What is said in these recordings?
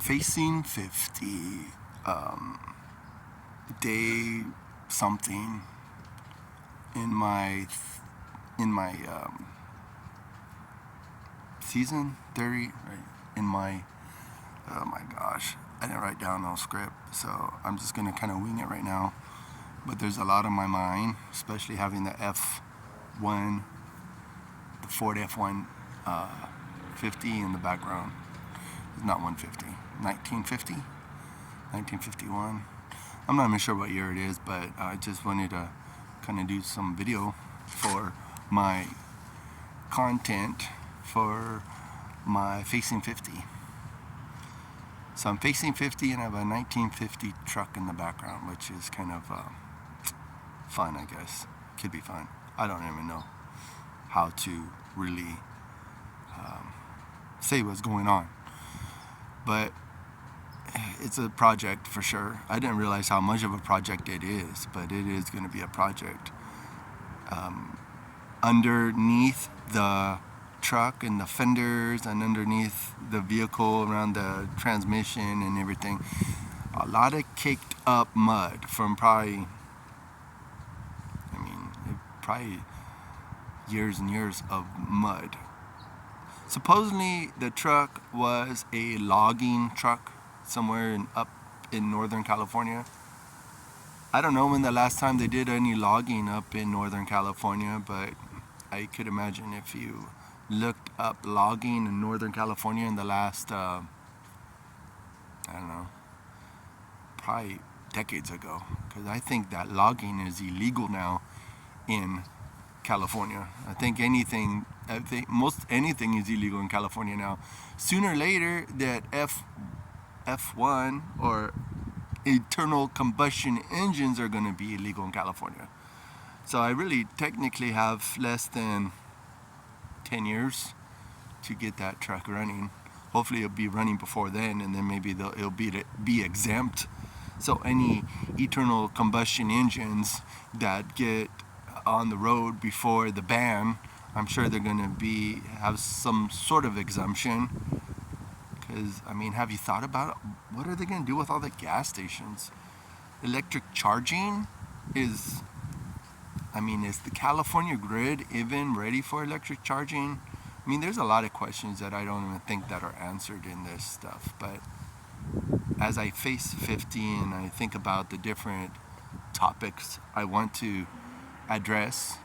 Facing 50, day something in my season 30, right? In my, oh my gosh, I didn't write down no script, so I'm just gonna kind of wing it right now. But there's a lot on my mind, especially having the F1, the Ford F1 50 in the background. It's not 150, 1950, 1951. I'm not even sure what year it is, but I just wanted to kind of do some video for my content for my Facing 50. So I'm facing 50 and I have a 1950 truck in the background, which is kind of fun, I guess. Could be fun. I don't even know how to really say what's going on. But it's a project for sure. I didn't realize how much of a project it is, but it is going to be a project. Underneath the truck and the fenders and underneath the vehicle, around the transmission and everything, a lot of caked up mud from probably years and years of mud. Supposedly the truck was a logging truck somewhere up in Northern California. I don't know when the last time they did any logging up in Northern California, but I could imagine if you looked up logging in Northern California in the last, I don't know, probably decades ago, because I think that logging is illegal now in California. I think most anything is illegal in California now. Sooner or later, that F1 or internal combustion engines are going to be illegal in California. So I really technically have less than 10 years to get that truck running. Hopefully it'll be running before then, and then maybe it'll be exempt. So any internal combustion engines that get on the road before the ban, I'm sure they're going to have some sort of exemption. Because, have you thought about it? What are they going to do with all the gas stations? Electric charging is the California grid even ready for electric charging? There's a lot of questions that I don't even think that are answered in this stuff. But as I face 50 and I think about the different topics I want to address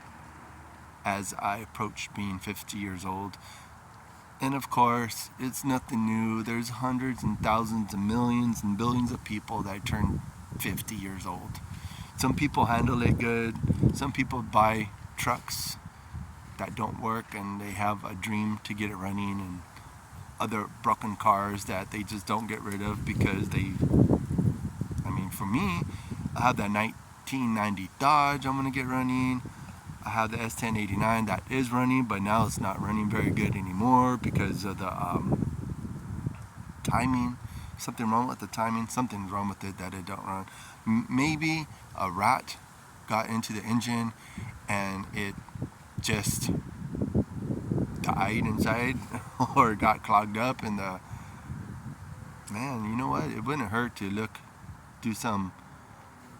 as I approach being 50 years old, and of course, it's nothing new. There's hundreds and thousands and millions and billions of people that turn 50 years old. Some people handle it good. Some people buy trucks that don't work and they have a dream to get it running, and other broken cars that they just don't get rid of because for me, I have that 1990 Dodge I'm going to get running. I have the S1089 that is running, but now it's not running very good anymore because of the timing. Something wrong with the timing. Something's wrong with it that it don't run. Maybe a rat got into the engine and it just died inside or got clogged up in the... Man, you know what? It wouldn't hurt to do some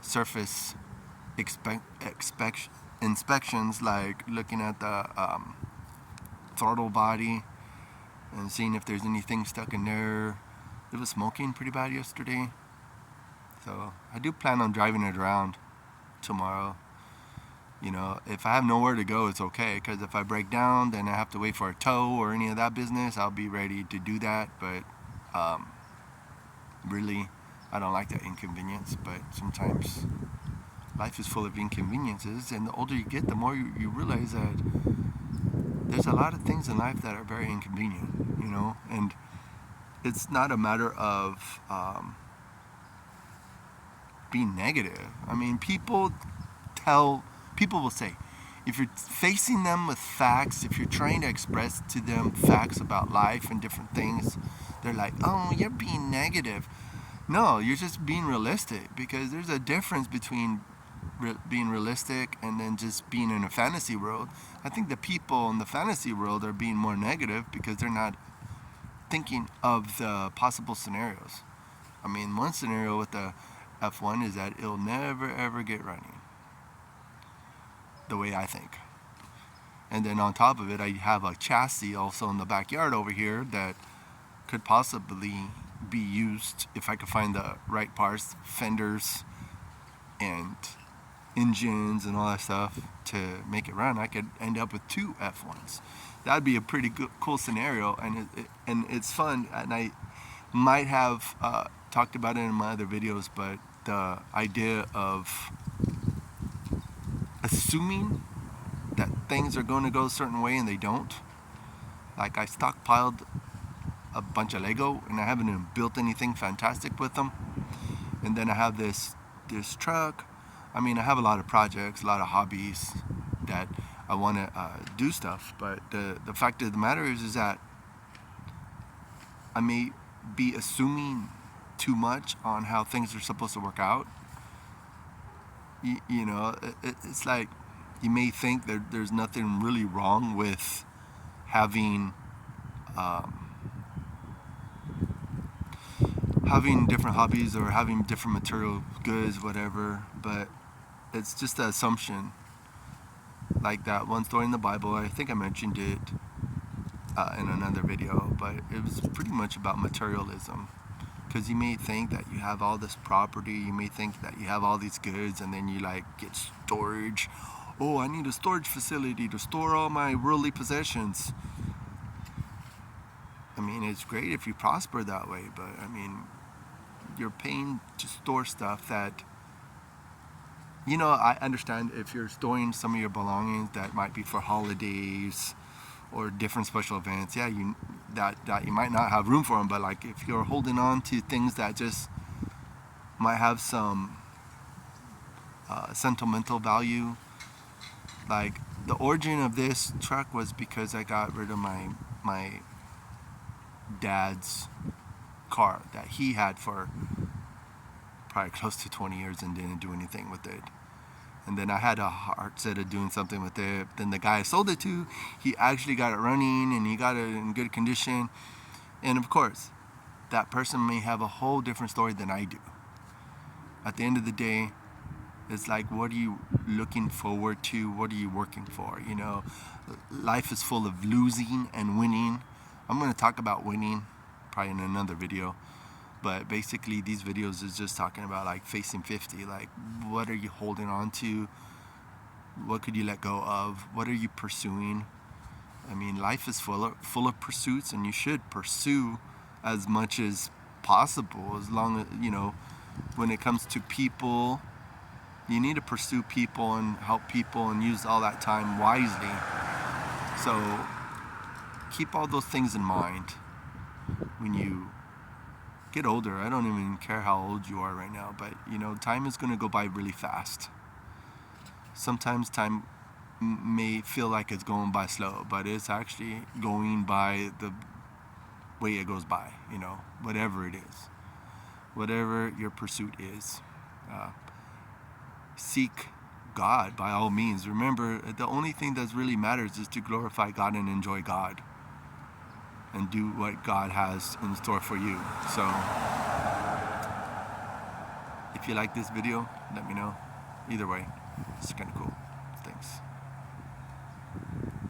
surface inspections, like looking at the throttle body and seeing if there's anything stuck in there. It was smoking pretty bad yesterday, so I do plan on driving it around tomorrow. If I have nowhere to go, it's okay, because if I break down, then I have to wait for a tow or any of that business. I'll be ready to do that, but really, I don't like that inconvenience. But sometimes life is full of inconveniences, and the older you get, the more you realize that there's a lot of things in life that are very inconvenient, and it's not a matter of being negative. People will say, if you're facing them with facts, if you're trying to express to them facts about life and different things, they're like, oh, you're being negative. No, you're just being realistic, because there's a difference between being realistic and then just being in a fantasy world. I think the people in the fantasy world are being more negative because they're not thinking of the possible scenarios. I mean, one scenario with the F1 is that it'll never ever get running, the way I think. And then on top of it, I have a chassis also in the backyard over here that could possibly be used if I could find the right parts, fenders and engines and all that stuff to make it run. I could end up with 2 F1s. That'd be a pretty good, cool scenario, and it's fun. And I might have talked about it in my other videos, but the idea of assuming that things are going to go a certain way and they don't. Like, I stockpiled a bunch of Lego and I haven't even built anything fantastic with them. And then I have this truck. I mean, I have a lot of projects, a lot of hobbies that I want to do stuff. But the fact of the matter is that I may be assuming too much on how things are supposed to work out. You know, it's like you may think that there's nothing really wrong with having having different hobbies or having different material goods, whatever, but it's just an assumption. Like that one story in the Bible, I think I mentioned it in another video, but it was pretty much about materialism. Because you may think that you have all this property, you may think that you have all these goods, and then you like get storage. Oh, I need a storage facility to store all my worldly possessions. I mean, it's great if you prosper that way, but I mean, you're paying to store stuff that, you know, I understand if you're storing some of your belongings that might be for holidays or different special events, yeah, that you might not have room for them. But like if you're holding on to things that just might have some sentimental value, like the origin of this truck was because I got rid of my dad's car that he had for probably close to 20 years and didn't do anything with it. And then I had a heart set of doing something with it. Then the guy I sold it to, he actually got it running and he got it in good condition. And of course, that person may have a whole different story than I do. At the end of the day, it's like, what are you looking forward to? What are you working for? You know, life is full of losing and winning. I'm going to talk about winning probably in another video. But basically, these videos is just talking about like facing 50. Like, what are you holding on to? What could you let go of? What are you pursuing? I mean, life is full of pursuits, and you should pursue as much as possible. As long as, you know, when it comes to people, you need to pursue people and help people and use all that time wisely. So keep all those things in mind when you get older. I don't even care how old you are right now, but you know, time is going to go by really fast. Sometimes time may feel like it's going by slow, but it's actually going by the way it goes by, you know, whatever it is, whatever your pursuit is. Seek God by all means. Remember, the only thing that really matters is to glorify God and enjoy God and do what God has in store for you. So if you like this video, let me know. Either way, it's kind of cool. Thanks.